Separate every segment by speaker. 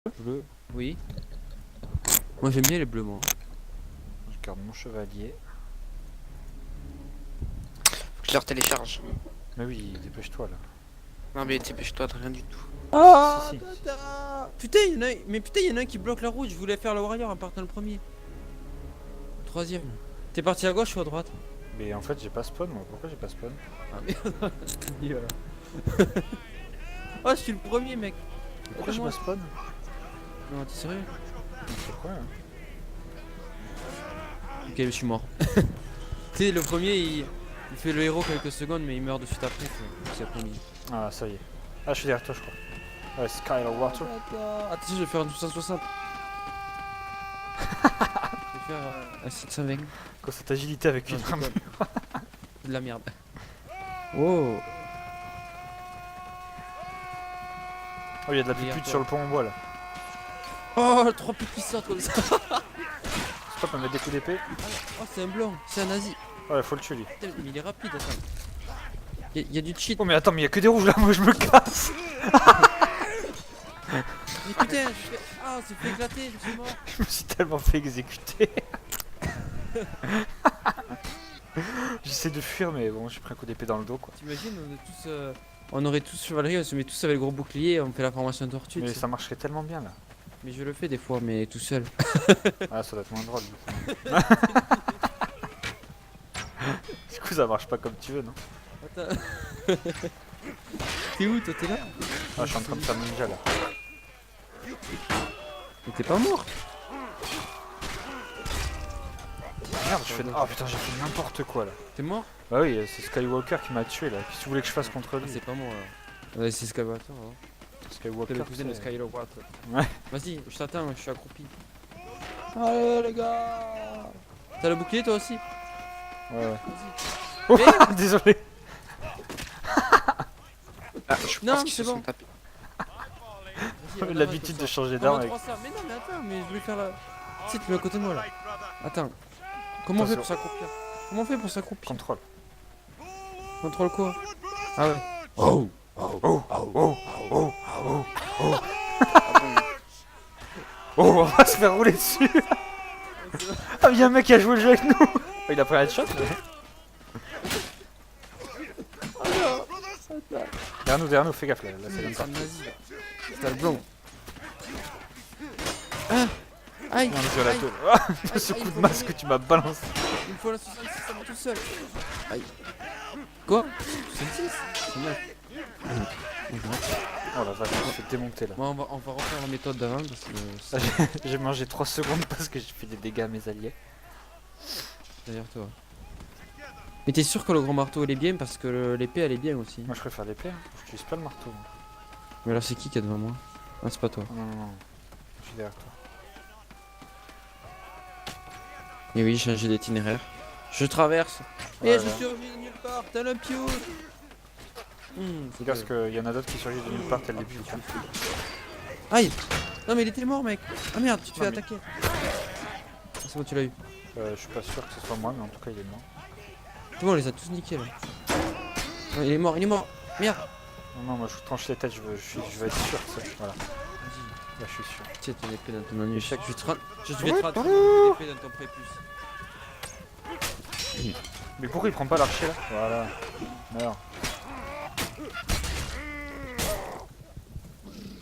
Speaker 1: Bleu.
Speaker 2: Oui. Moi j'aime bien les bleus, moi.
Speaker 1: Je garde mon chevalier.
Speaker 3: Faut que je leur télécharge.
Speaker 1: Mais oui, dépêche-toi là.
Speaker 3: Non mais dépêche-toi de rien du tout.
Speaker 2: Ah
Speaker 1: Si, si.
Speaker 2: Putain, mais putain, il y en a un qui bloque la route. Je voulais faire le warrior en partant le premier. Le troisième. T'es parti à gauche ou à droite?
Speaker 1: Mais en fait, j'ai pas spawn moi. Pourquoi j'ai pas spawn?
Speaker 2: Ah merde. Oh, je suis le premier, mec.
Speaker 1: Pourquoi j'ai pas spawn?
Speaker 2: Non, t'es sérieux?
Speaker 1: C'est quoi là?
Speaker 2: Ok, je suis mort. Tu sais, le premier, il fait le héros quelques secondes, mais il meurt de suite après. C'est le premier.
Speaker 1: Ah, ça y est. Ah, je suis derrière toi, je crois. Ouais, Skyler Water.
Speaker 2: Attention, je vais faire un 260. Je vais faire un 720.
Speaker 1: Quoi, cette agilité avec
Speaker 2: Non,
Speaker 1: une
Speaker 2: je
Speaker 1: arme.
Speaker 2: déconne. C'est de la merde. Oh.
Speaker 1: Oh, il y a de la
Speaker 2: Derrière
Speaker 1: pupute
Speaker 2: toi.
Speaker 1: sur le pont en bois là.
Speaker 2: Oh, le 3 putes qui sortent comme ça.
Speaker 1: Stop, on met des coups d'épée.
Speaker 2: Oh, c'est un blanc, c'est un nazi.
Speaker 1: Ouais, faut le tuer lui.
Speaker 2: Putain, mais il est rapide, attends. Il y a du cheat.
Speaker 1: Oh, mais attends, mais il y a que des rouges là, moi je me casse.
Speaker 2: Mais putain, ah, c'est fait éclater, je suis mort.
Speaker 1: Je me suis tellement fait exécuter. J'essaie de fuir, mais bon, j'ai pris un coup d'épée dans le dos quoi.
Speaker 2: T'imagines, on aurait tous chevalerie, on se met tous avec le gros bouclier, on fait la formation de tortue.
Speaker 1: Mais
Speaker 2: tu sais.
Speaker 1: ça marcherait tellement bien là.
Speaker 2: Mais je le fais des fois, mais tout seul.
Speaker 1: Ah, ça doit être moins drôle. Du coup, ça marche pas comme tu veux, non?
Speaker 2: Attends. T'es où, toi, t'es là?
Speaker 1: Ah, je suis en train de faire ninja là.
Speaker 2: Mais t'es pas mort.
Speaker 1: Merde, je fais. Ah putain, j'ai fait n'importe quoi là.
Speaker 2: T'es mort?
Speaker 1: Bah oui, c'est Skywalker qui m'a tué là. Qu'est-ce que tu voulais que je fasse contre
Speaker 2: Ah,
Speaker 1: lui?
Speaker 2: c'est pas moi, là. Ouais, c'est Skywalker, hein. T'es
Speaker 1: Skywalker.
Speaker 2: le cousin de
Speaker 1: c'est-
Speaker 2: Skywalker.
Speaker 1: Ouais.
Speaker 2: Vas-y, je t'attends, je suis accroupi. Allez, les gars. T'as le bouclier, toi aussi?
Speaker 1: Ouais, ouais.
Speaker 2: Vas-y.
Speaker 1: Oh, désolé.
Speaker 3: Ah, je
Speaker 2: Non,
Speaker 3: pense qu'ils
Speaker 2: c'est
Speaker 3: se sont
Speaker 2: bon.
Speaker 3: tapés.
Speaker 2: Vas-y,
Speaker 1: L'habitude de
Speaker 2: avance
Speaker 1: changer
Speaker 2: comme ça. On
Speaker 1: d'arme
Speaker 2: va
Speaker 1: avec.
Speaker 2: 300. Mais non, mais attends, mais je voulais faire la. Si, tu mets à côté de moi là. Attends. Comment on fait pour
Speaker 1: Attention.
Speaker 2: s'accroupir? Comment on fait pour s'accroupir?
Speaker 1: Contrôle.
Speaker 2: Contrôle quoi? Ah ouais.
Speaker 1: Oh, oh, oh, oh, oh, oh.
Speaker 3: Ah bon,
Speaker 1: Oh, on va se faire rouler dessus. Ah, il y a un mec qui a joué le jeu avec nous. Oh, il a pris un headshot. Derrière nous, fais gaffe là, c'est comme ça.
Speaker 2: C'est un nazi là. C'est un blond. Ah. Aïe.
Speaker 1: Non, mais la
Speaker 2: Aïe.
Speaker 1: gueule. Ah,
Speaker 2: Aïe,
Speaker 1: ce
Speaker 2: aïe,
Speaker 1: coup
Speaker 2: il
Speaker 1: de
Speaker 2: faut
Speaker 1: masque que
Speaker 2: mourir.
Speaker 1: tu m'as balancé.
Speaker 2: Il me faut la 66, ça va tout seul. Aïe. Quoi? 66? C'est neuf.
Speaker 1: Oh la vache, je me fais démonter là.
Speaker 2: Bon, on va refaire la méthode d'avant parce que
Speaker 1: Ah, j'ai mangé 3 secondes parce que j'ai fait des dégâts à mes alliés.
Speaker 2: derrière toi. Mais t'es sûr que le gros marteau il est bien parce que l'épée elle est bien aussi.
Speaker 1: Moi je préfère l'épée, hein. J'utilise pas le marteau. moi.
Speaker 2: Mais là c'est qui est devant moi? Ah c'est pas toi.
Speaker 1: Non, non, non. Je suis derrière toi.
Speaker 2: Et oui, j'ai changé d'itinéraire. Je traverse. Et
Speaker 1: Ouais,
Speaker 2: je
Speaker 1: ouais.
Speaker 2: suis revenu de nulle part, t'as le piou.
Speaker 1: Fais gaffe parce qu'il y en a d'autres qui surgissent de nulle part, tel les pious. Hein.
Speaker 2: Aïe. Non mais il était mort mec. Ah merde, tu te fais
Speaker 1: Non, mais-
Speaker 2: attaquer. Ah, c'est bon, tu l'as eu.
Speaker 1: Je suis pas sûr que ce soit moi, mais en tout cas il est mort.
Speaker 2: C'est bon, on les a tous niqués là. Non, il est mort, il est mort. Merde.
Speaker 1: Non, non, moi je tranche les têtes, je veux être sûr que c'est. Voilà,
Speaker 2: Vas-y.
Speaker 1: là je suis sûr.
Speaker 2: Tiens ton épée dans ton anus.
Speaker 1: Échec.
Speaker 2: Je vais te
Speaker 1: Ouais,
Speaker 2: rentrer
Speaker 1: pardon.
Speaker 2: une épée dans ton prépuce.
Speaker 1: Mais pourquoi il prend pas l'archer là? Voilà. Meurs.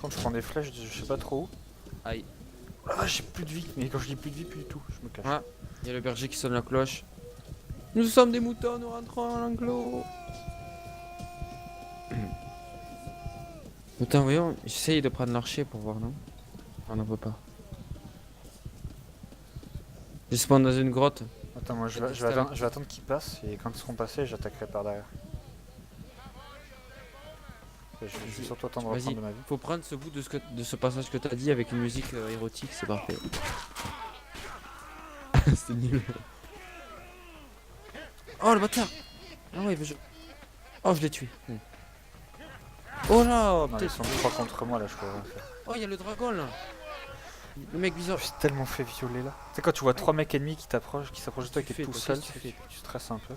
Speaker 1: Quand je prends des flèches, je sais pas trop où.
Speaker 2: Aïe.
Speaker 1: Ah, j'ai plus de vie. Mais quand je dis plus de vie, plus du tout. Je me cache.
Speaker 2: Ah, il y a le berger qui sonne la cloche. Nous sommes des moutons, nous rentrons à l'enclos. Attends, voyons, j'essaye de prendre l'archer pour voir, non? On n'en peut pas. Je spawn dans une grotte.
Speaker 1: Attends, moi je vais attendre qu'ils passent et quand ils seront passés, j'attaquerai par derrière. Et je vais surtout attendre de
Speaker 2: Vas-y,
Speaker 1: reprendre de ma vie.
Speaker 2: faut prendre ce bout de ce passage que t'as dit avec une musique érotique, c'est parfait. C'est nul. Oh le bâtard! Ah ouais, oh, je l'ai tué. Oh là!
Speaker 1: Non,
Speaker 2: Putain.
Speaker 1: ils sont 3 contre moi là, je peux rien faire.
Speaker 2: Oh, il y a le dragon là! Le mec bizarre.
Speaker 1: Je suis tellement fait violer là. Tu sais, quand tu vois 3 mecs ennemis qui s'approchent de toi et que t'es tout
Speaker 2: Toi,
Speaker 1: seul,
Speaker 2: qu'est-ce que tu fais
Speaker 1: tu stresses un peu.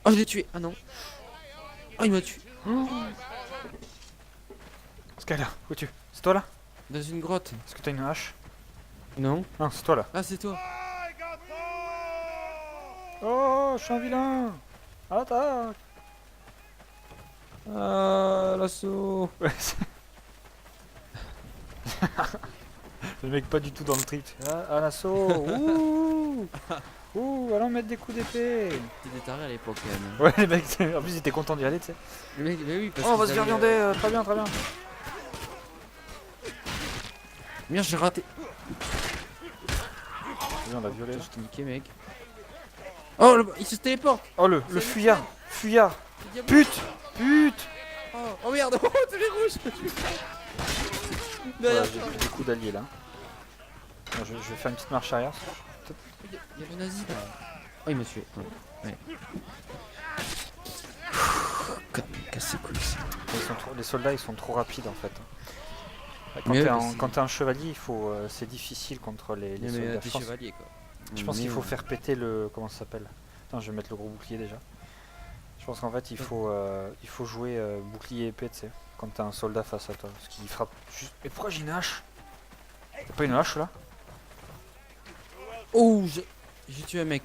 Speaker 2: Oh, je l'ai tué! Ah non! Oh, il m'a tué!
Speaker 1: Skyler, où es-tu? C'est toi là?
Speaker 2: Dans une grotte.
Speaker 1: Est-ce que t'as une hache?
Speaker 2: Non.
Speaker 1: Non, c'est toi là.
Speaker 2: Ah, c'est toi.
Speaker 1: Oh, je suis un vilain. Attaque.
Speaker 2: Ah, l'assaut.
Speaker 1: Ouais, le mec pas du tout dans le trip. Ah, un assaut. Ouh. Ouh, allons mettre des coups d'épée.
Speaker 2: T'étais taré à l'époque, quand même.
Speaker 1: Ouais, les mecs, en plus ils étaient contents d'y aller, tu sais.
Speaker 2: Le mec, mais oui, parce
Speaker 1: Oh, on va
Speaker 2: qu'ils
Speaker 1: se faire
Speaker 2: allaient,
Speaker 1: viander, très bien, très bien.
Speaker 2: Merde, j'ai raté.
Speaker 1: Oui, on l'a violé.
Speaker 2: Putain, je t'ai niqué, mec. Oh, il se téléporte.
Speaker 1: Oh, le
Speaker 2: C'est
Speaker 1: fuyard. Fuyard.
Speaker 2: Le diable.
Speaker 1: Pute. Pute.
Speaker 2: Oh merde, oh, tous les rouges.
Speaker 1: Voilà,
Speaker 2: Derrière
Speaker 1: j'ai
Speaker 2: toi.
Speaker 1: plus des coups d'alliés là. Bon, je vais faire une petite marche arrière.
Speaker 2: Il y a le nazi là. Oh, il m'a tué. Ouais. Casse les couilles.
Speaker 1: Les soldats ils sont trop rapides en fait. Quand
Speaker 2: Mais
Speaker 1: t'es
Speaker 2: ouais,
Speaker 1: un,
Speaker 2: mais
Speaker 1: quand t'es un chevalier, c'est difficile contre les
Speaker 2: Mais
Speaker 1: soldats.
Speaker 2: t'es chevalier quoi.
Speaker 1: Je pense qu'il faut
Speaker 2: Mais,
Speaker 1: faire péter le. Comment ça s'appelle? Attends, je vais mettre le gros bouclier déjà. Je pense qu'en fait il faut jouer bouclier épée, tu sais, quand t'as un soldat face à toi. Parce qu'il frappe juste. Mais pourquoi j'ai une hache? T'as pas une hache là?
Speaker 2: Oh, j'ai tué un mec.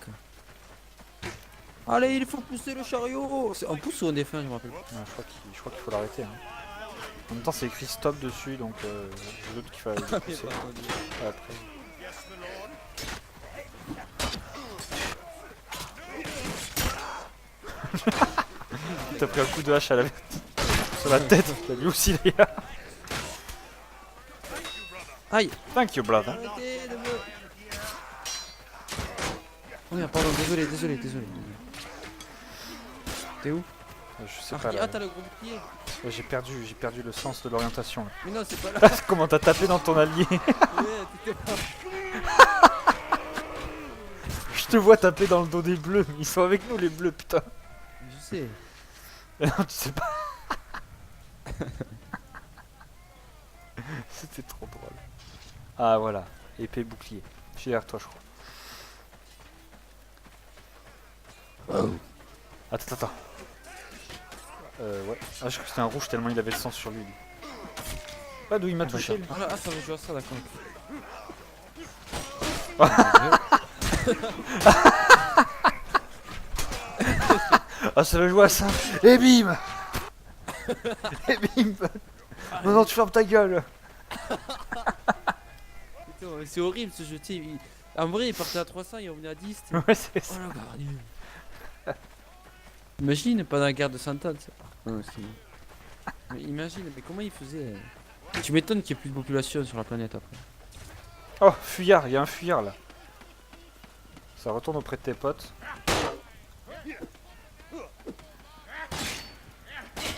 Speaker 2: Allez, il faut pousser le chariot. On pousse ou on défend, je me rappelle.
Speaker 1: Ouais, je crois qu'il faut l'arrêter. Hein. En même temps c'est écrit stop dessus donc je doute qu'il fallait le pousser. Ouais, après. T'as pris un coup de hache à la sur la tête, t'as lui aussi les gars.
Speaker 2: Aïe.
Speaker 1: Thank you brother.
Speaker 2: Arrêtez de me... Oh merde, pardon, désolé. T'es où?
Speaker 1: Je sais pas
Speaker 2: Ah,
Speaker 1: là.
Speaker 2: t'as le gros bouclier.
Speaker 1: Ouais, j'ai perdu le sens de l'orientation. là.
Speaker 2: Mais non, c'est pas là.
Speaker 1: Comment t'as tapé dans ton allié?
Speaker 2: Ouais, t'étais pas.
Speaker 1: Je te vois taper dans le dos des bleus. Ils sont avec nous les bleus putain.
Speaker 2: Je sais.
Speaker 1: Mais non tu sais pas. C'était trop drôle. Ah voilà, épée bouclier. Je suis derrière toi je crois. Attends. Ouais. Ah je crois que c'était un rouge tellement il avait le sang sur lui. Pas d'où il m'a touché lui.
Speaker 2: Ah là, ça va jouer à ça, d'accord.
Speaker 1: Ah ça va jouer à ça. Et bim. Et bim. Non tu fermes ta gueule.
Speaker 2: Putain, c'est horrible ce jeu. Tu sais, en vrai, il partait à 300, il revenait à 10. t'sais.
Speaker 1: Ouais c'est ça.
Speaker 2: Oh la garde. Imagine, pendant la guerre de Cent Ans. Non, c'est bon. Mais imagine, mais comment il faisait Tu m'étonnes qu'il n'y ait plus de population sur la planète après.
Speaker 1: Oh fuyard, il y a un fuyard là. Ça retourne auprès de tes potes.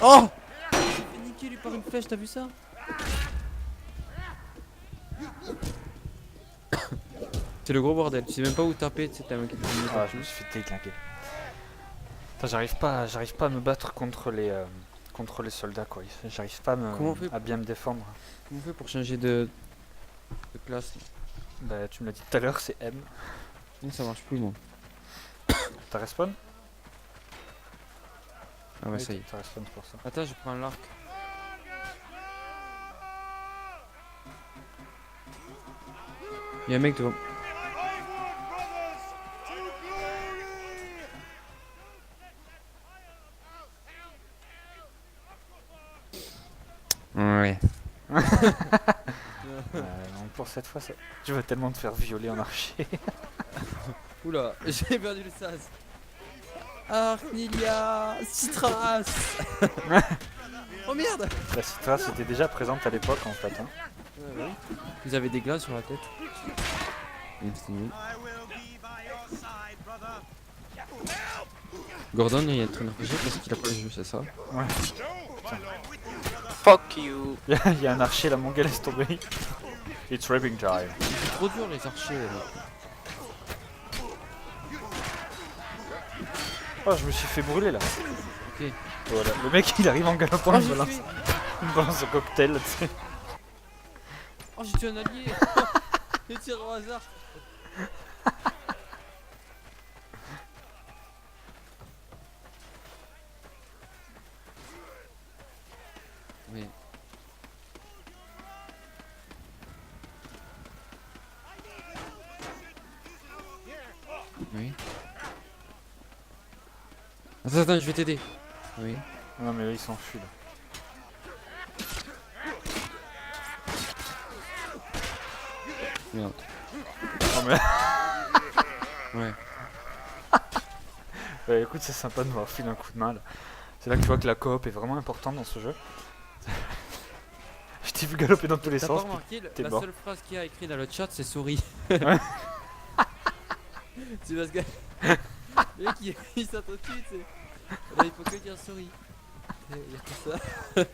Speaker 2: Oh Il s'est fait niquer lui par une flèche, t'as vu ça? C'est le gros bordel, tu sais même pas où taper, tu sais, t'as un mec qui te met
Speaker 1: Ah
Speaker 2: partout.
Speaker 1: je me suis fait déglinguer. Putain, j'arrive pas à me battre contre les soldats quoi. J'arrive pas
Speaker 2: Comment on fait
Speaker 1: à bien me défendre.
Speaker 2: Comment on fait pour changer de classe?
Speaker 1: Bah tu me l'as dit tout à l'heure, c'est M.
Speaker 2: Non, ça marche plus moi.
Speaker 1: T'as respawn?
Speaker 2: Ah ouais,
Speaker 1: Oui,
Speaker 2: ça y est.
Speaker 1: t'as respawn pour ça.
Speaker 2: Attends, je prends l'arc. Il y a un mec devant. Ouais.
Speaker 1: Non, pour cette fois, tu vas tellement te faire violer en archer.
Speaker 2: Oula, j'ai perdu le sas. Arcnilia, Citras. Oh merde.
Speaker 1: La citra c'était déjà présente à l'époque en fait. Hein.
Speaker 2: Vous avez des glaces sur la tête. C'est nul. Gordon il est en train de réfléchir parce qu'il a pas le jeu, c'est ça?
Speaker 1: Ouais.
Speaker 3: Fuck you.
Speaker 1: Il y a un archer, la mongue laisse tomber. It's rapping time.
Speaker 2: C'est trop dur les archers.
Speaker 1: Oh, je me suis fait brûler là.
Speaker 2: Ok.
Speaker 1: Voilà. Le mec il arrive en galopant,
Speaker 2: Oh,
Speaker 1: il me balance un cocktail, tu sais.
Speaker 2: Oh, j'ai tué un allié. J'ai tiré au hasard. Oui. Oui. Attends, je vais t'aider. Oui.
Speaker 1: Non mais là il s'enfuit là.
Speaker 2: Merde.
Speaker 1: Non mais
Speaker 2: Ouais.
Speaker 1: ouais, écoute, c'est sympa de m'avoir filé un coup de main là. C'est là que tu vois que la coop est vraiment importante dans ce jeu. Je t'ai vu galoper dans tous les
Speaker 2: T'as pas
Speaker 1: sens.
Speaker 2: remarqué,
Speaker 1: t'es
Speaker 2: la
Speaker 1: mort.
Speaker 2: seule phrase qu'il y a écrite dans le chat c'est souris.
Speaker 1: Ouais.
Speaker 2: C'est parce que. Le mec il s'entretue, tu sais. Là il faut que dire souris. Il y a que ça.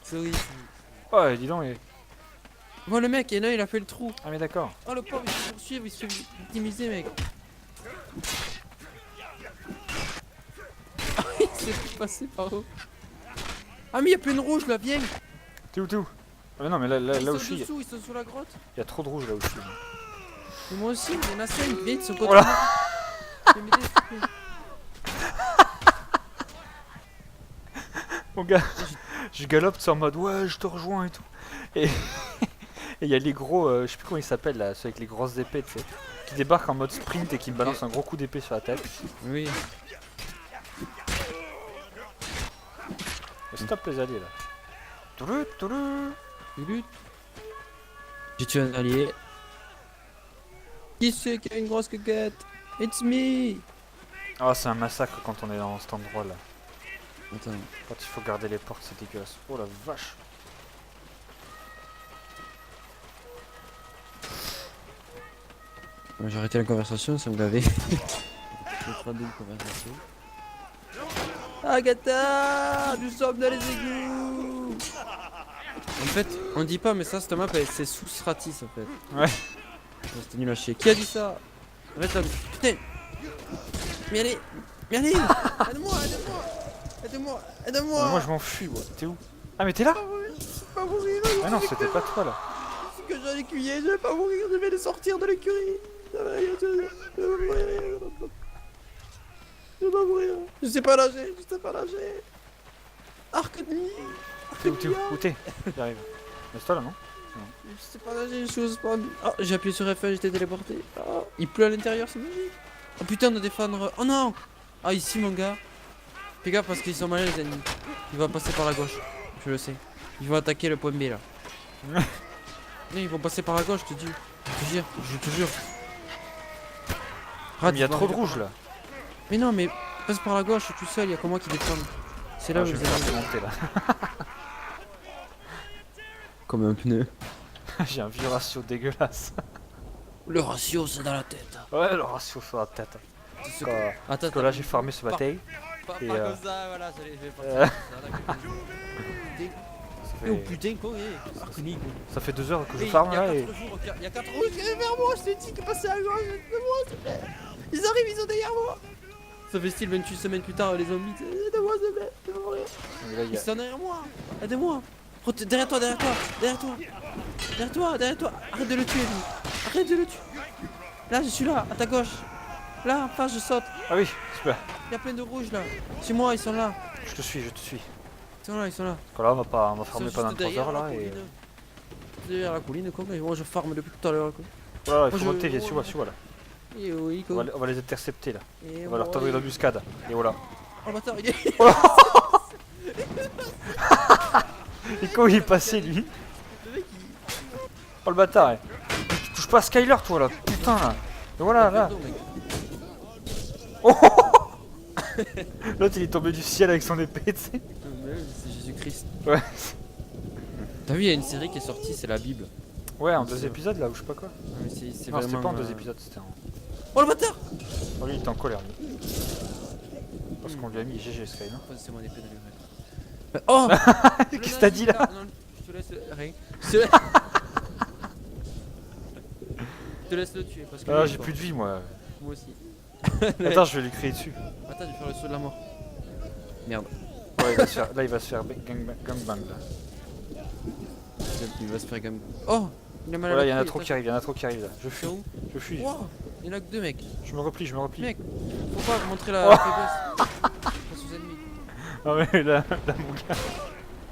Speaker 2: Souris.
Speaker 1: Ouais, dis donc.
Speaker 2: Moi le mec, il a fait le trou.
Speaker 1: Ah mais d'accord.
Speaker 2: Oh le pauvre il se fait poursuivre, il se fait victimiser mec. Il s'est passé par où? Ah mais il y a plein de rouge là, viens.
Speaker 1: T'es où, t'es où? Ah mais non mais là
Speaker 2: Ils
Speaker 1: où
Speaker 2: sont
Speaker 1: je suis,
Speaker 2: dessous, ils sont sous la grotte.
Speaker 1: il y a trop de rouge là où je suis.
Speaker 2: Et moi aussi, il y en a 5, viens, ils sont contre
Speaker 1: Oh là.
Speaker 2: moi. Je vais m'aider, s'il te plaît.
Speaker 1: Mon gars, je galope, c'est en mode ouais, je te rejoins et tout. Et il y a les gros, je sais plus comment ils s'appellent là, ceux avec les grosses épées, tu sais, qui débarquent en mode sprint et qui me balancent un gros coup d'épée sur la tête.
Speaker 2: Oui.
Speaker 1: Stop les alliés là. Toulou, toulou.
Speaker 2: Lutte. J'ai tué un allié. Qui c'est qui a une grosse coquette? It's me.
Speaker 1: Ah, c'est un massacre quand on est dans cet endroit là.
Speaker 2: Attends.
Speaker 1: Quand il faut garder les portes, c'est dégueulasse. Oh la vache.
Speaker 2: J'ai arrêté la conversation, ça me gavait. J'ai trop de conversation. Agatha, nous sommes dans les égouts. En fait, on dit pas, mais ça, cette map, c'est sous Stratis en fait.
Speaker 1: Ouais.
Speaker 2: C'était nul à chier. Qui a dit ça? Arrête là. Putain. Mais allez, aide-moi, aide-moi, aide-moi.
Speaker 1: Moi je m'enfuis, ouais. T'es où? Ah mais t'es là?
Speaker 2: Je vais pas mourir,
Speaker 1: Ah non, c'était pas toi là.
Speaker 2: que j'ai l'écuyer, je vais pas mourir, je vais les sortir de l'écurie. Je vais pas mourir. Je sais pas nager, Arc de nuit.
Speaker 1: T'es où? T'es où? Où t'es? J'arrive. Mais c'est toi là, non?
Speaker 2: Je sais pas nager, je suis au spawn. Ah, j'ai appuyé sur F1, j'étais téléporté. Ah, il pleut à l'intérieur, c'est magique. Oh putain, on doit défendre. Oh non. Ah, ici, mon gars. Fais gaffe parce qu'ils sont malins, les ennemis. Ils vont passer par la gauche. Je le sais. Ils vont attaquer le point B là. Non, ils vont passer par la gauche, je te dis. Je te jure.
Speaker 1: Mais il y a trop de rouge là.
Speaker 2: Mais non, mais passe par la gauche tout seul, il y a que moi qui défend. C'est là
Speaker 1: Ah,
Speaker 2: où
Speaker 1: je
Speaker 2: vous
Speaker 1: vais me
Speaker 2: allez.
Speaker 1: faire monter là.
Speaker 2: Comme un pneu.
Speaker 1: J'ai un vieux ratio dégueulasse.
Speaker 2: Le ratio, c'est dans la tête.
Speaker 1: Ouais, le ratio sur la tête.
Speaker 2: C'est
Speaker 1: Quoi.
Speaker 2: Attends,
Speaker 1: Parce que là j'ai farmé ce bataille.
Speaker 2: Pas
Speaker 1: et,
Speaker 2: comme
Speaker 1: euh,
Speaker 2: ça, voilà, je vais
Speaker 1: euh,
Speaker 2: partir.
Speaker 1: Ça
Speaker 2: Oh
Speaker 1: fait,
Speaker 2: putain, quoi, Arconi, quoi.
Speaker 1: ça fait 2 heures que je
Speaker 2: Il y
Speaker 1: farme
Speaker 2: a
Speaker 1: là
Speaker 2: 4
Speaker 1: et.
Speaker 2: jours, il y a 4 rouges qui arrivent vers moi, je t'ai dit que passer à gauche, aide-moi s'il te plaît. Ils arrivent, ils sont derrière moi. Ça fait style 28 semaines plus tard, les zombies, aide-moi s'il te plaît, je vais mourir.
Speaker 1: Mais là, il y
Speaker 2: Ils
Speaker 1: a-
Speaker 2: sont derrière moi, aidez-moi. Derrière toi, arrête de le tuer lui, arrête de le tuer. Là, je suis là, à ta gauche. Là, en face, je saute.
Speaker 1: Ah oui, super.
Speaker 2: Il y a plein de rouges là. C'est moi, ils sont là.
Speaker 1: Je te suis, je te suis.
Speaker 2: Ils sont là.
Speaker 1: Parce que là on va
Speaker 2: Ils
Speaker 1: farmer
Speaker 2: sont
Speaker 1: pendant
Speaker 2: juste
Speaker 1: 3
Speaker 2: derrière
Speaker 1: heures
Speaker 2: la
Speaker 1: là et.
Speaker 2: colline. Derrière la colline, quoi. Mais moi, je farme depuis tout à l'heure, quoi.
Speaker 1: Voilà, il
Speaker 2: Moi,
Speaker 1: faut
Speaker 2: je-
Speaker 1: monter, viens, suis-moi là.
Speaker 2: Et oui,
Speaker 1: On
Speaker 2: quoi.
Speaker 1: va les intercepter là.
Speaker 2: Et
Speaker 1: On va leur
Speaker 2: moi,
Speaker 1: tendre une embuscade. Et voilà.
Speaker 2: Oh, le bâtard, il est.
Speaker 1: Et comment il est passé lui?
Speaker 2: Le mec,
Speaker 1: Oh le bâtard ouais. Tu touches pas à Skyler toi là, putain là. Et voilà là.
Speaker 2: Pardon, mec.
Speaker 1: L'autre il est tombé du ciel avec son épée tu sais.
Speaker 2: Mais oui, c'est Jésus-Christ.
Speaker 1: Ouais.
Speaker 2: T'as vu, il y a une série qui est sortie, c'est la Bible.
Speaker 1: Ouais en 2 épisodes là ou je sais pas quoi.
Speaker 2: Mais c'est
Speaker 1: Non c'était
Speaker 2: vraiment,
Speaker 1: pas en 2 épisodes, c'était en.
Speaker 2: Oh, le bâtard.
Speaker 1: Oh lui il était en colère lui. Parce qu'on lui a mis GG Skyler.
Speaker 2: C'est mon épée de l'urette. Oh.
Speaker 1: Qu'est-ce que t'as dit là?
Speaker 2: Non, je te laisse rien. Je te laisse le tuer parce que.
Speaker 1: Ah
Speaker 2: lui,
Speaker 1: j'ai
Speaker 2: il est
Speaker 1: plus de vie moi.
Speaker 2: fort. Moi aussi.
Speaker 1: Attends je vais lui crier dessus.
Speaker 2: Attends, je vais faire le saut de la mort. Merde.
Speaker 1: Ouais, là il va se faire gangbang là.
Speaker 2: Il va se faire gamme. Oh. Il a mal à
Speaker 1: Voilà il y en a
Speaker 2: couille,
Speaker 1: trop
Speaker 2: attends.
Speaker 1: qui arrivent, il y en a trop qui arrivent là. Je
Speaker 2: C'est
Speaker 1: fuis,
Speaker 2: où?
Speaker 1: je fuis.
Speaker 2: Wow. Il y en a que 2 mecs.
Speaker 1: Je me replie, je me replie.
Speaker 2: Mec, faut pas montrer la faiblesse face aux ennemis.
Speaker 1: Ah mais là mon gars.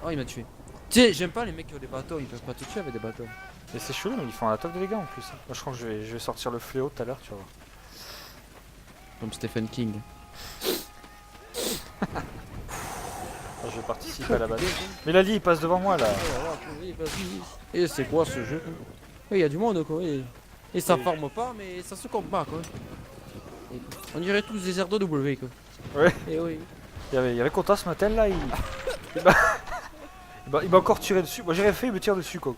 Speaker 2: Oh, il m'a tué. Tu sais, j'aime pas les mecs qui ont des bateaux, ils peuvent pas te tuer avec des bateaux.
Speaker 1: Mais c'est chelou, mais ils font un attaque de dégâts en plus. Moi je crois que je vais sortir le fléau tout à l'heure, tu vas voir.
Speaker 2: Comme Stephen King.
Speaker 1: Ah, je participe à la base. Mais Lali il passe devant moi là.
Speaker 2: Et c'est quoi ce jeu? Il y a du monde quoi. Et ça
Speaker 1: Oui.
Speaker 2: forme pas, mais ça se compte pas quoi. Et on dirait tous des R2W quoi.
Speaker 1: Ouais.
Speaker 2: Et oui.
Speaker 1: Il y avait Conta ce matin là, il m'a il m'a encore tiré dessus. Moi j'ai rien fait, il me tire dessus quoi.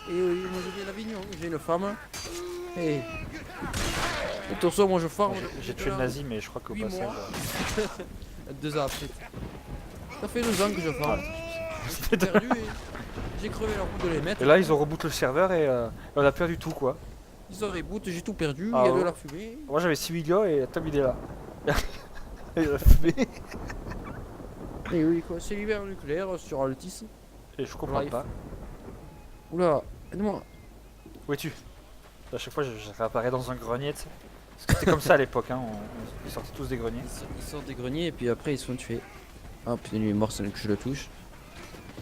Speaker 2: Et oui, moi je viens d'Avignon, j'ai une femme. Et. Et pour ça, moi je forme.
Speaker 1: J'ai tué le nazi, mais je crois qu'au
Speaker 2: 8
Speaker 1: passage.
Speaker 2: mois. 2 ans après. Ça fait 2 ans que je forme. J'ai perdu et j'ai crevé leur route de les mettre.
Speaker 1: Et là ils ont reboot le serveur et on a perdu tout quoi.
Speaker 2: Ils ont reboot, j'ai tout perdu,
Speaker 1: Ah
Speaker 2: il y a de
Speaker 1: ouais.
Speaker 2: la fumée.
Speaker 1: Moi j'avais 6 gars et Tom il est là. Il a fumé.
Speaker 2: Et oui, quoi, c'est l'hiver nucléaire sur Altis.
Speaker 1: Et je comprends
Speaker 2: Life.
Speaker 1: pas.
Speaker 2: Oula, aide-moi.
Speaker 1: Où es-tu? À chaque fois je réapparais dans un grenier tu sais. Parce que c'était comme ça à l'époque, hein. On sortait tous des greniers.
Speaker 2: Ils sortent des greniers et puis après ils sont tués. Ah putain, lui est mort, c'est que je le touche.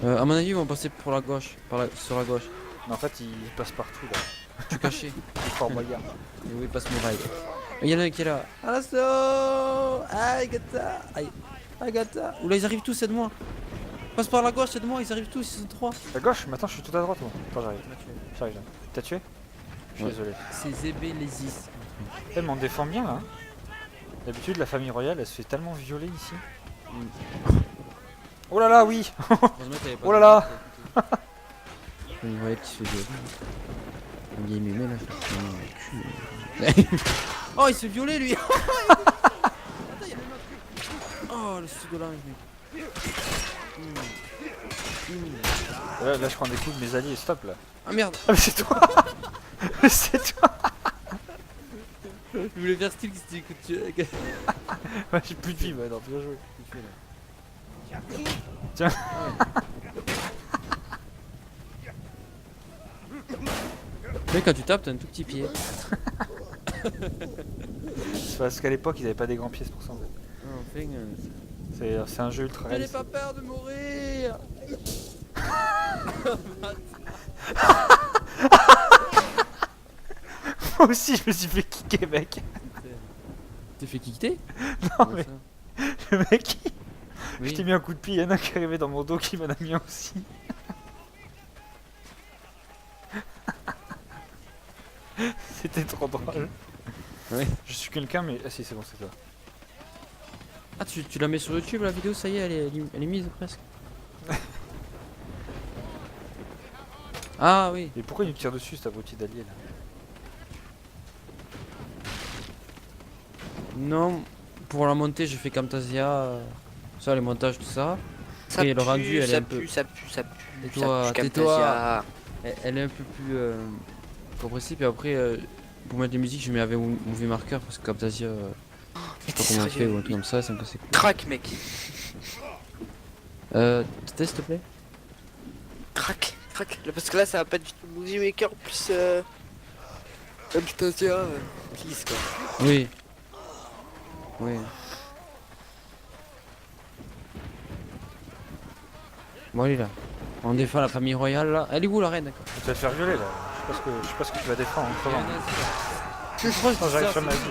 Speaker 2: À mon avis, ils vont passer pour la gauche, sur la gauche.
Speaker 1: Mais en fait il passe partout là.
Speaker 2: Je suis caché.
Speaker 1: Il est fort moyen.
Speaker 2: Et oui, passe mon ride. Il y en a un qui est là. Alasso! Agatha! Aïe! Agatha! Oula, ils arrivent tous, aide-moi! Passe par la gauche, aide-moi, ils arrivent tous, ils sont 3.
Speaker 1: À gauche, maintenant je suis tout à droite moi. Attends j'arrive. J'arrive. T'as tué? Je suis
Speaker 2: Ouais.
Speaker 1: désolé.
Speaker 2: C'est Zébélésis.
Speaker 1: Elle m'en défend bien là. Hein. D'habitude la famille royale elle se fait tellement violer ici. Oh là là oui. Oh là là.
Speaker 2: Il voyait qui se fait violer. Un vieil mémé là, je le cul. Oh, il se fait violer lui! Attends, il y a même un truc. Oh, le pseudo-linge, mec.
Speaker 1: Là je prends des coups de mes alliés, stop là.
Speaker 2: Ah merde!
Speaker 1: Ah mais c'est toi. Mais c'est toi.
Speaker 2: Je voulais faire style que c'était écoute.
Speaker 1: Ouais, j'ai plus de vie maintenant, bien joué.
Speaker 2: Mais quand tu tapes, t'as un tout petit pied.
Speaker 1: C'est parce qu'à l'époque ils avaient pas des grands pieds, c'est pour ça en fait.
Speaker 2: Enfin,
Speaker 1: C'est un jeu ultra
Speaker 2: je n'ai
Speaker 1: réaliste.
Speaker 2: pas peur de mourir!
Speaker 1: Moi aussi je me suis fait kicker mec.
Speaker 2: T'es fait kicker?
Speaker 1: Non mais le mec
Speaker 2: Oui.
Speaker 1: je t'ai mis un coup de pied, il y en a un qui est arrivé dans mon dos qui m'en a mis un aussi. C'était trop drôle.
Speaker 2: Ouais.
Speaker 1: Je suis quelqu'un mais... Ah si c'est bon c'est toi.
Speaker 2: Ah, tu la mets sur YouTube la vidéo, ça y est, elle est mise presque. Ah oui.
Speaker 1: Et pourquoi il me tire dessus cet abruti d'allié là?
Speaker 2: Non, pour la montée, j'ai fait Camtasia. Ça, les montages, tout ça.
Speaker 3: Ça
Speaker 2: Et le
Speaker 3: pue,
Speaker 2: rendu, elle est
Speaker 3: ça
Speaker 2: un peu-
Speaker 3: pue, ça pue, ça pue.
Speaker 2: Tais-toi,
Speaker 3: ça pue,
Speaker 2: tais-toi.
Speaker 3: Camtasia.
Speaker 2: Elle est un peu plus compressée. Puis après, pour mettre les musiques, je mets avec Movie Marker parce que Camtasia, je sais pas comment on fait ou un truc comme ça, c'est un peu c'est cool.
Speaker 3: Crac, mec.
Speaker 2: Test s'il te plaît.
Speaker 3: Crac, crac. Là, parce que là, ça va pas du tout Movie Maker plus Camtasia. Please quoi.
Speaker 2: Oui. Oui. Bon, allez là. On défend la famille royale là. Elle est où la reine, d'accord?
Speaker 1: Tu vas te faire violer là. Je sais pas ce que tu vas défendre. Comment
Speaker 2: Pourquoi
Speaker 1: j'arrive sur le nazi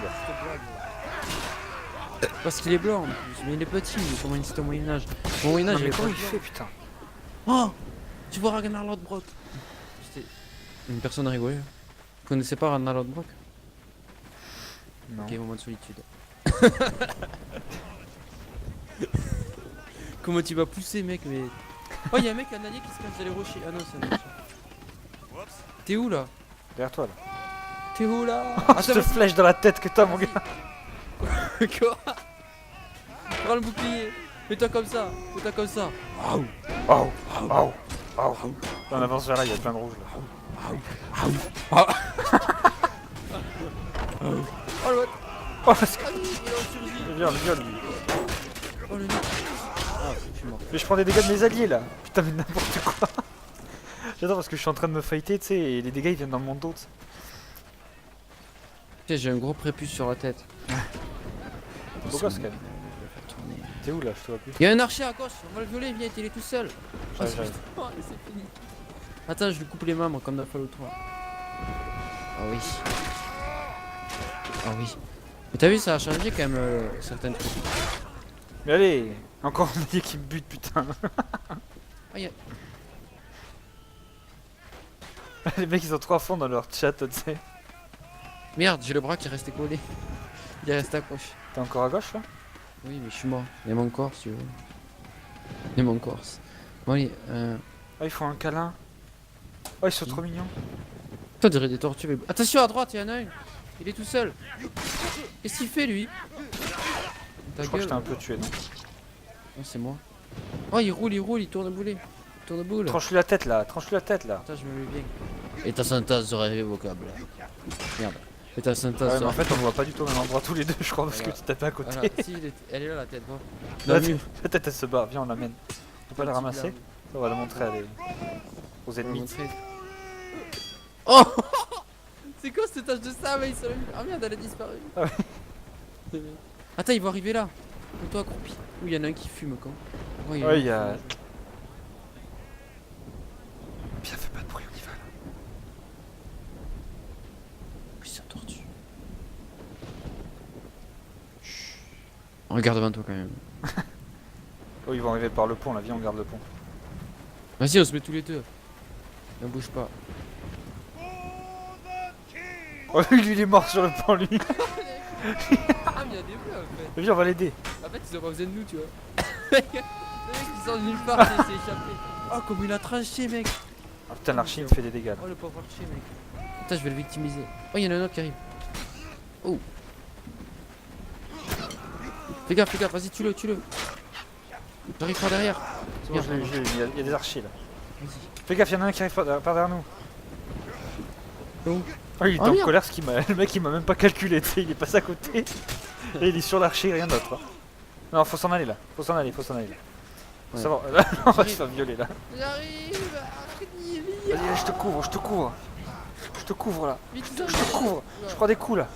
Speaker 1: là.
Speaker 2: Parce qu'il est blanc en plus, mais il est petit, comment il c'était au Moyen-Âge. Au Moyen-Âge,
Speaker 1: Non
Speaker 2: il
Speaker 1: mais
Speaker 2: est
Speaker 1: comment
Speaker 2: pas
Speaker 1: il
Speaker 2: blanc.
Speaker 1: fait putain?
Speaker 2: Oh, tu vois Ragnar Lodbrok. C'était une personne a rigolé. Vous connaissez pas Ragnar Lodbrok?
Speaker 1: Non.
Speaker 2: Ok, moment de solitude. Comment tu vas pousser, mec, mais. Oh, y'a un mec, un allié qui se cache dans les rochers. Ah non, c'est un rocher. T'es où là?
Speaker 1: Derrière toi là.
Speaker 2: T'es où là?
Speaker 1: Cette flèche dans la tête que t'as mon gars.
Speaker 2: Quoi? Prends le bouclier. Fais-toi comme ça. Fais-toi comme ça.
Speaker 1: Oh, oh, oh. On avance vers là, il y a plein de rouge là.
Speaker 2: Oh le what?
Speaker 1: Oh, parce que...
Speaker 2: Ah, il est en survie.
Speaker 1: le viol lui.
Speaker 2: Oh le mec. Ah, je suis mort.
Speaker 1: Mais je prends des dégâts de mes alliés là. Putain mais n'importe quoi. J'adore parce que je suis en train de me fighter tu sais et les dégâts ils viennent dans mon dos. Tu sais.
Speaker 2: Putain, j'ai un gros prépuce sur la tête.
Speaker 1: Beau gosse quand même. T'es où là? Je te vois plus.
Speaker 2: Il y a un archer à gauche, on va le violer, viens, il est tout seul.
Speaker 1: J'arrive.
Speaker 2: Oh, c'est fini. Attends, je lui coupe les membres comme dans Fallout 3. Ah oui. Ah oui. Mais t'as vu, ça a changé quand même certains trucs.
Speaker 1: Mais allez, encore un allié qui me bute, putain.
Speaker 2: Aïe.
Speaker 1: Les mecs, ils ont 3 fonds dans leur chat, tu sais.
Speaker 2: Merde, j'ai le bras qui est resté collé. Il est resté accroché.
Speaker 1: T'es encore à gauche là?
Speaker 2: Oui, mais je suis mort. Il y a mon corps, si tu veux. Il y a mon corps. Bon, allez,
Speaker 1: Ah, ils font un câlin. Oh, ils sont trop mignons.
Speaker 2: Putain, on dirait des tortues. Mais... Attention, à droite, il y en a un. Il est tout seul. Qu'est-ce qu'il fait, lui? Ta
Speaker 1: Je crois que je
Speaker 2: gueule.
Speaker 1: t'ai un peu tué, non?
Speaker 2: Non, c'est moi. Oh, il roule, il tourne boulet. Il tourne boule.
Speaker 1: Tranche-lui la tête là, tranche-lui la tête là.
Speaker 2: Attends, je me mets bien. Et ta synthèse sera irrévocable. Merde. Et ta synthèse
Speaker 1: Ouais, mais
Speaker 2: sera...
Speaker 1: en fait, on voit pas du tout au même endroit tous les deux, je crois, parce que
Speaker 2: Voilà.
Speaker 1: tu tapais à côté.
Speaker 2: Voilà. Si, elle est là, la tête, va.
Speaker 1: La
Speaker 2: Dans le mur.
Speaker 1: tête, elle se barre, viens, on l'amène. On peut pas la
Speaker 2: Petit
Speaker 1: ramasser?
Speaker 2: blâme.
Speaker 1: On va la montrer aux
Speaker 2: On va
Speaker 1: ennemis.
Speaker 2: montrer. Oh c'est quoi cette tache de sable? Il s'en est mis. Ah merde, elle a disparu.
Speaker 1: Ah ouais.
Speaker 2: C'est bien. Attends, ils vont arriver là. Toi accroupi. Ouh, il y en a un qui fume quand. Oh,
Speaker 1: Ouais, il y a. Bien, fais pas de bruit, on y va là.
Speaker 2: Oui, c'est un tortue. Chut. Regarde devant toi quand même.
Speaker 1: Oh, ils vont arriver par le pont là, viens, on garde le pont.
Speaker 2: Vas-y, on se met tous les deux. Ne bouge pas.
Speaker 1: Oh, lui, il est mort sur le pont, lui.
Speaker 2: Ah, mais il y a des bleus en fait.
Speaker 1: Viens, on va l'aider.
Speaker 2: En fait, ils ont pas besoin de nous, tu vois. Le mec, il sort de nulle part, il s'est échappé. Oh, comme il a tranché, mec.
Speaker 1: Ah putain, l'archi me fait des dégâts là.
Speaker 2: Oh, le pauvre archer, mec. Putain, je vais le victimiser. Oh, il y en a un autre qui arrive. Oh. Fais gaffe, vas-y, tue-le. J'arrive par derrière.
Speaker 1: C'est bon, je l'ai eu, il y a des archers là.
Speaker 2: Vas-y.
Speaker 1: Fais gaffe, il y en a un qui arrive par derrière nous.
Speaker 2: Où?
Speaker 1: Oh, il est
Speaker 2: Oh,
Speaker 1: en
Speaker 2: merde.
Speaker 1: colère, le mec il m'a même pas calculé, tu sais, il est passé à côté. Et il est sur l'archer, rien d'autre. Hein. Non, faut s'en aller là, faut s'en aller là. Faut
Speaker 2: Ouais.
Speaker 1: savoir, là, on va se faire violer là.
Speaker 2: J'arrive.
Speaker 1: Vas-y, là, je te couvre. Je te couvre là,
Speaker 2: Vite,
Speaker 1: je te couvre. Je prends des coups là.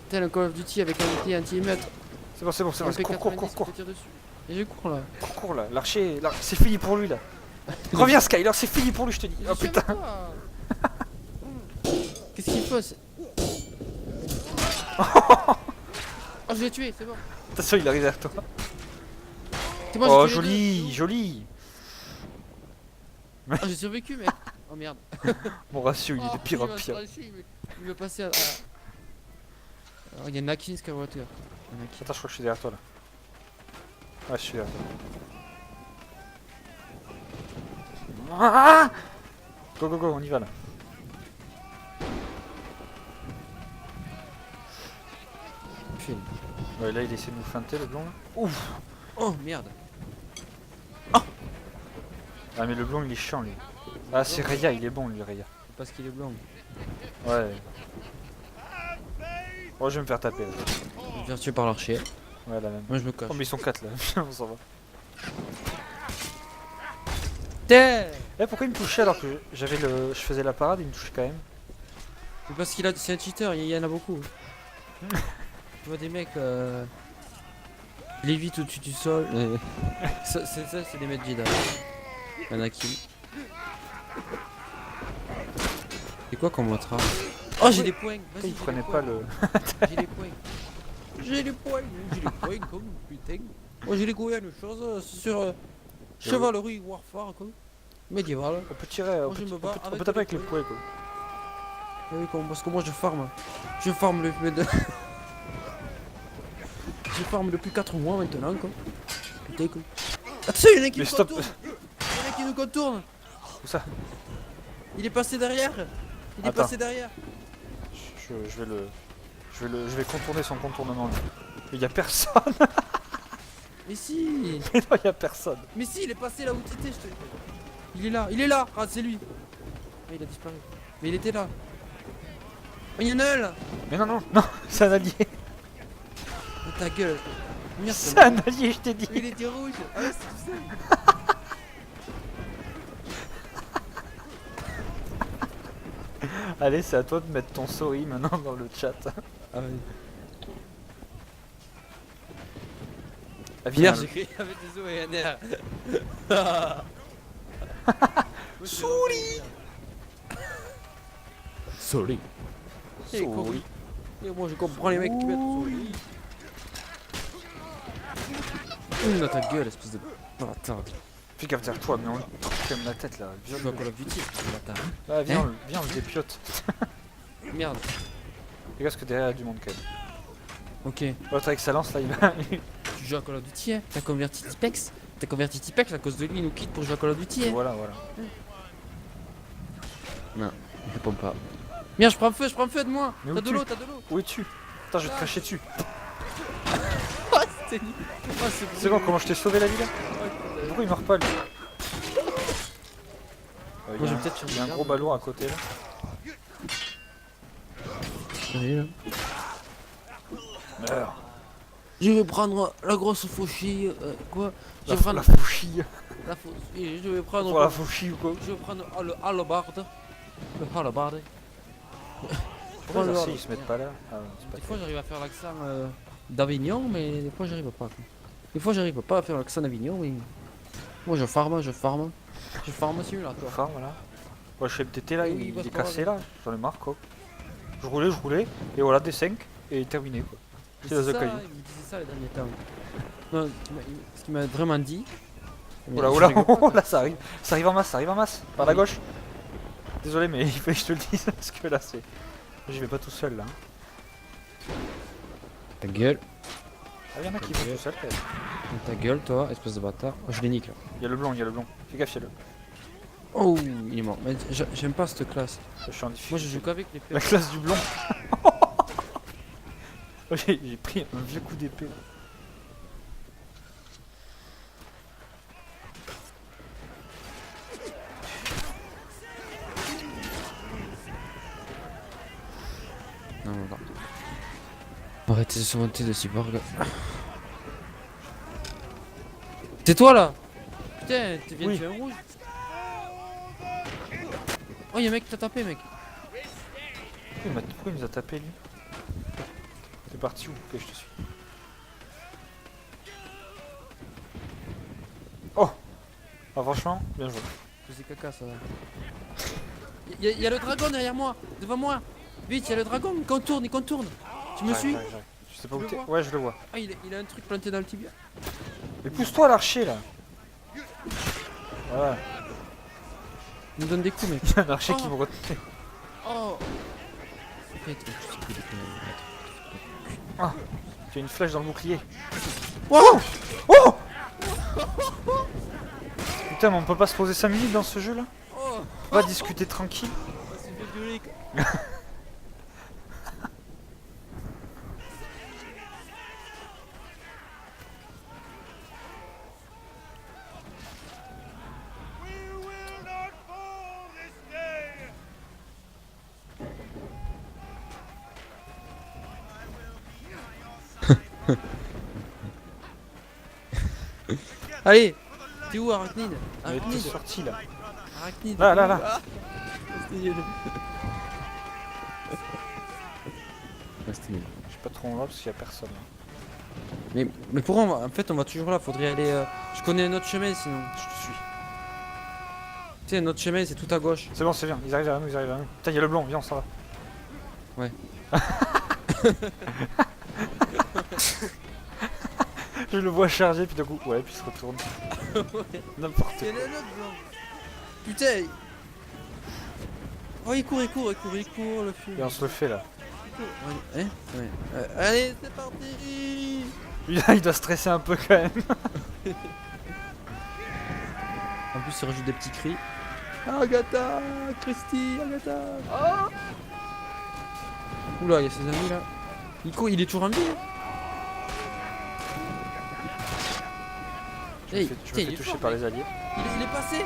Speaker 2: Putain, le Call of Duty avec un outil anti-émeute.
Speaker 1: C'est bon, cours.
Speaker 2: Et je cours là.
Speaker 1: Cours là, l'archer, c'est fini pour lui là. Reviens Skyler, c'est fini pour lui, je te dis. Oh
Speaker 2: Je suis
Speaker 1: putain.
Speaker 2: avec toi. Qu'est-ce qu'il faut? Oh, je l'ai tué, c'est bon.
Speaker 1: Attention, il arrive vers toi.
Speaker 2: C'est moi,
Speaker 1: Oh,
Speaker 2: j'ai tué les deux.
Speaker 1: joli.
Speaker 2: Oh, j'ai survécu, mec. Oh merde.
Speaker 1: Mon ratio, il est
Speaker 2: Oh,
Speaker 1: de pire en
Speaker 2: va se
Speaker 1: pire.
Speaker 2: lâcher, il va passer à. Oh, il y a Nakin Skywalker.
Speaker 1: Attends, je crois que je suis derrière toi là. Ouais, je suis derrière toi. Ah, go, on y va là.
Speaker 2: Film.
Speaker 1: Ouais, là il essaie de nous feinter le blond là. Ouf.
Speaker 2: Oh merde.
Speaker 1: Ah, mais le blond il est chiant lui. Ah, c'est Reya, il est bon lui, Reya.
Speaker 2: Parce qu'il est blanc.
Speaker 1: Ouais. Oh, je vais me faire taper là.
Speaker 2: Je vais me faire tuer par l'archer.
Speaker 1: Ouais, la même.
Speaker 2: Moi je me cache.
Speaker 1: Oh, mais ils sont 4 là. On s'en va.
Speaker 2: T'es.
Speaker 1: Eh, pourquoi il me touchait alors que je faisais la parade, il me touchait quand même.
Speaker 2: C'est parce qu'il a. C'est un cheater, il y en a beaucoup. Tu vois des mecs. Il évite au-dessus du sol. Ça, c'est des mecs Jedi. Anakin. C'est quoi qu'on montra? Oh, j'ai des points.
Speaker 1: Pourquoi
Speaker 2: Vas-y,
Speaker 1: il
Speaker 2: j'ai
Speaker 1: prenait
Speaker 2: des
Speaker 1: pas
Speaker 2: points.
Speaker 1: le.
Speaker 2: J'ai les points. J'ai les points comme putain. Moi j'ai les goyens de choses sur chevalerie warfare quoi. Médiéval.
Speaker 1: On peut tirer,
Speaker 2: Moi, je me bats
Speaker 1: on
Speaker 2: avec
Speaker 1: peut taper
Speaker 2: les
Speaker 1: avec les
Speaker 2: couilles.
Speaker 1: poings quoi.
Speaker 2: Ah oui, parce que moi je farm. Je farm le Je farm depuis 4 mois maintenant quoi. Putain quoi. Attention, il y en a qui
Speaker 1: Mais
Speaker 2: nous
Speaker 1: stop.
Speaker 2: contourne. Il y en a qui nous contourne.
Speaker 1: Où ça?
Speaker 2: Il est passé derrière. Il est
Speaker 1: Attends.
Speaker 2: passé derrière.
Speaker 1: Je vais contourner son contournement. Mais y a personne.
Speaker 2: Mais si.
Speaker 1: Mais non, y a personne.
Speaker 2: Mais si, il est passé là où tu étais, je te... Il est là. Ah, c'est lui. Ah, il a disparu. Mais il était là. Oh, il y en a un là.
Speaker 1: Mais non, c'est un allié.
Speaker 2: Oh, ta gueule. Merde,
Speaker 1: C'est un allié, je t'ai dit.
Speaker 2: il était rouge. Ah ouais, c'est tout ça.
Speaker 1: Allez, c'est à toi de mettre ton sorry maintenant dans le chat.
Speaker 2: Ah ouais.
Speaker 1: Ah, viens,
Speaker 2: Merde, j'ai créé avec des ONR.
Speaker 1: Souris.
Speaker 2: Sorry.
Speaker 1: Souris.
Speaker 2: Et moi je comprends les mecs qui mettent sur le lit. Dans ta gueule, espèce de bâtard.
Speaker 1: Fais gaffe derrière toi, mais on quand même la tête là.
Speaker 2: Je joue à Call of Duty, espèce de bâtard.
Speaker 1: Ah, viens,
Speaker 2: Hein
Speaker 1: viens, on le dépiote.
Speaker 2: Merde.
Speaker 1: Fais gaffe parce que derrière il y a du monde quand même.
Speaker 2: Ok.
Speaker 1: L'autre avec sa lance là, il va.
Speaker 2: Tu joues à Call of Duty, hein. T'as converti Tipex. T'as converti Tipex à cause de lui, il nous quitte pour jouer à Call of Duty, hein.
Speaker 1: Voilà, voilà.
Speaker 2: Non, il répond pas. Merde, je prends feu, de moi.
Speaker 1: Mais où
Speaker 2: T'as de
Speaker 1: tu
Speaker 2: l'eau, t'as de l'eau.
Speaker 1: Où es-tu? Attends, je vais te cracher dessus.
Speaker 2: Ah, c'était nul. Ah,
Speaker 1: C'est bon, comment je t'ai sauvé la vie là? Pourquoi il meurt pas lui?
Speaker 2: Moi, je vais peut-être
Speaker 1: Il y a un gros ballon à côté là.
Speaker 2: Allez, là.
Speaker 1: Meurs.
Speaker 2: Je vais prendre la grosse fauchille. Quoi? Je
Speaker 1: La,
Speaker 2: vais prendre
Speaker 1: la fauchille.
Speaker 2: la fauchille. Je vais prendre.
Speaker 1: Pour la fauchille ou quoi?
Speaker 2: Je vais prendre le hallebarde. Le hallebarde.
Speaker 1: Pourquoi les
Speaker 2: Alors,
Speaker 1: Arcis, ils se mettent pas là? Ah, c'est pas
Speaker 2: Des fois j'arrive à faire l'accent d'Avignon, mais des fois j'arrive pas. Quoi. Des fois j'arrive pas à faire l'accent d'Avignon, mais. Moi je farm. Je farm simulateur.
Speaker 1: Enfin, voilà. Moi, je fais le TT là,
Speaker 2: Oui,
Speaker 1: il
Speaker 2: parce
Speaker 1: est
Speaker 2: qu'on
Speaker 1: cassé
Speaker 2: va-
Speaker 1: là, j'en ai marre quoi. Je roulais, et voilà, des 5 et terminé quoi. C'est la
Speaker 2: ça,
Speaker 1: Zakai.
Speaker 2: il me disait ça les derniers temps. Non, ce qu'il m'a vraiment dit. mais
Speaker 1: Oula,
Speaker 2: je
Speaker 1: oula,
Speaker 2: rigole pas,
Speaker 1: oh là ça arrive en masse, par la gauche. Désolé, mais il faut que je te le dise parce que là c'est. J'y vais pas tout seul là. hein.
Speaker 2: Ta gueule.
Speaker 1: Ah, y'en a qui vont tout seul quand même.
Speaker 2: Ta gueule, toi, espèce de bâtard. Oh, je les nique là.
Speaker 1: Il y a le blond. Fais gaffe, il y a le.
Speaker 2: Oh, il est mort. Mais j'aime pas cette classe.
Speaker 1: Je suis en difficulté.
Speaker 2: Moi je joue qu'avec les
Speaker 1: La
Speaker 2: perles.
Speaker 1: classe du blond. J'ai pris un vieux coup d'épée.
Speaker 2: Non, non, non. Arrêtez de se monter de cyborg. C'est toi là. Putain, tu viens de
Speaker 1: Oui.
Speaker 2: tuer un rouge. Oh, y'a un mec qui t'a tapé, mec.
Speaker 1: Pourquoi il nous a tapé lui? T'es parti où? Ok, je te suis. Oh! Ah, franchement, bien joué.
Speaker 2: C'est caca ça. Y'a le dragon derrière moi, devant moi. Vite, y'a le dragon, il contourne. Tu me suis?
Speaker 1: J'arrive. Je sais pas
Speaker 2: Tu
Speaker 1: où
Speaker 2: le
Speaker 1: t'es.
Speaker 2: vois
Speaker 1: Ouais, je le vois.
Speaker 2: Ah, il a un truc planté dans le tibia.
Speaker 1: Mais pousse-toi l'archer là! Voilà,
Speaker 2: Il me donne des coups, mec.
Speaker 1: il y a un archer qui
Speaker 2: Oh.
Speaker 1: me retenait.
Speaker 2: Oh. Arrête, je sais plus de quoi.
Speaker 1: Tu as une flèche dans le bouclier.
Speaker 2: Wow.
Speaker 1: Oh! Putain, mais on peut pas se poser 5 minutes dans ce jeu là?
Speaker 2: Oh.
Speaker 1: On va discuter tranquille.
Speaker 2: On s'est fait violer, quoi. Allez, t'es où Arachnid?
Speaker 1: Mais t'es
Speaker 2: Arachnid,
Speaker 1: sorti là.
Speaker 2: Arachnid.
Speaker 1: Là,
Speaker 2: t'es
Speaker 1: là,
Speaker 2: où
Speaker 1: là.
Speaker 2: Ah, c'était nul. Ah, c'était nul.
Speaker 1: Je suis pas trop en là parce qu'il y a personne là.
Speaker 2: Mais pourquoi en fait on va toujours là, faudrait aller. Je connais un autre chemin sinon.
Speaker 1: Je te suis.
Speaker 2: Tu sais, un autre chemin c'est tout à gauche.
Speaker 1: C'est bon, c'est bien. Ils arrivent à nous, Putain, il y a le blond, viens, on s'en va.
Speaker 2: Ouais.
Speaker 1: Je le vois charger, puis d'un coup, ouais, puis il se retourne. N'importe
Speaker 2: Il y
Speaker 1: quoi.
Speaker 2: en a un autre blanc. Putain. Oh il court, le fou.
Speaker 1: Et on se le fait là.
Speaker 2: Hein ouais. Allez, c'est parti.
Speaker 1: Lui là, il doit stresser un peu quand même.
Speaker 2: En plus il rajoute des petits cris. Agatha, Christy, Agatha. Oh. Oula, il y a ses amis là. Il court, il est toujours en vie. Hein.
Speaker 1: Je me
Speaker 2: Hey,
Speaker 1: fais,
Speaker 2: putain, il est
Speaker 1: toucher
Speaker 2: fort,
Speaker 1: par
Speaker 2: mec.
Speaker 1: les alliés.
Speaker 2: Il est passé.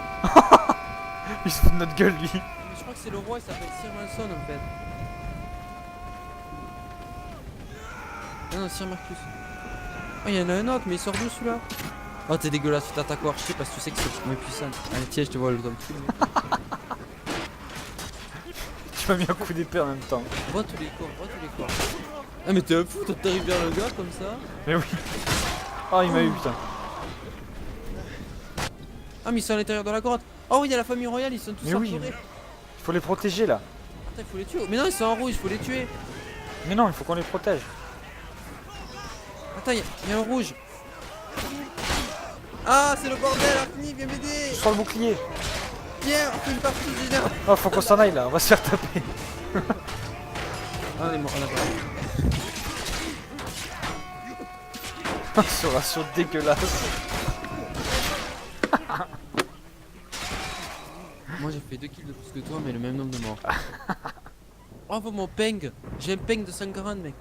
Speaker 1: Il se fout de notre gueule lui.
Speaker 2: Mais je crois que c'est le roi, il s'appelle Sir Manson en fait. Ah non, Sir Marcus. Oh, il y en a un autre, mais il sort d'où celui-là? Oh, t'es dégueulasse, tu t'attaques au archer parce que tu sais que c'est moins puissant. Allez, tiens, je te vois le dôme.
Speaker 1: Tu m'as mis un coup d'épée en même temps.
Speaker 2: Vois tous les corps. Ah, mais t'es un fou, toi t'arrives vers le gars comme ça.
Speaker 1: Mais oui. Oh, il m'a eu putain.
Speaker 2: Ah, mais ils sont à l'intérieur de la grotte. Oh, oui, il y a la famille royale, ils sont tous
Speaker 1: Mais oui.
Speaker 2: entourés.
Speaker 1: Il faut les protéger là.
Speaker 2: Attends, il faut les tuer. Mais non, ils sont en rouge, il faut les tuer.
Speaker 1: Mais non, il faut qu'on les protège.
Speaker 2: Attends, y a un rouge. Ah, c'est le bordel, Arni, viens m'aider.
Speaker 1: Sur le bouclier.
Speaker 2: Viens, on fait une partie déjà.
Speaker 1: Oh, faut qu'on s'en aille là, on va se faire taper.
Speaker 2: Ah, on est mort, on a pas.
Speaker 1: Ce ratio dégueulasse.
Speaker 2: Moi j'ai fait 2 kills de plus que toi, mais le même nombre de morts. Oh, mon ping. J'ai un ping de 140, mec.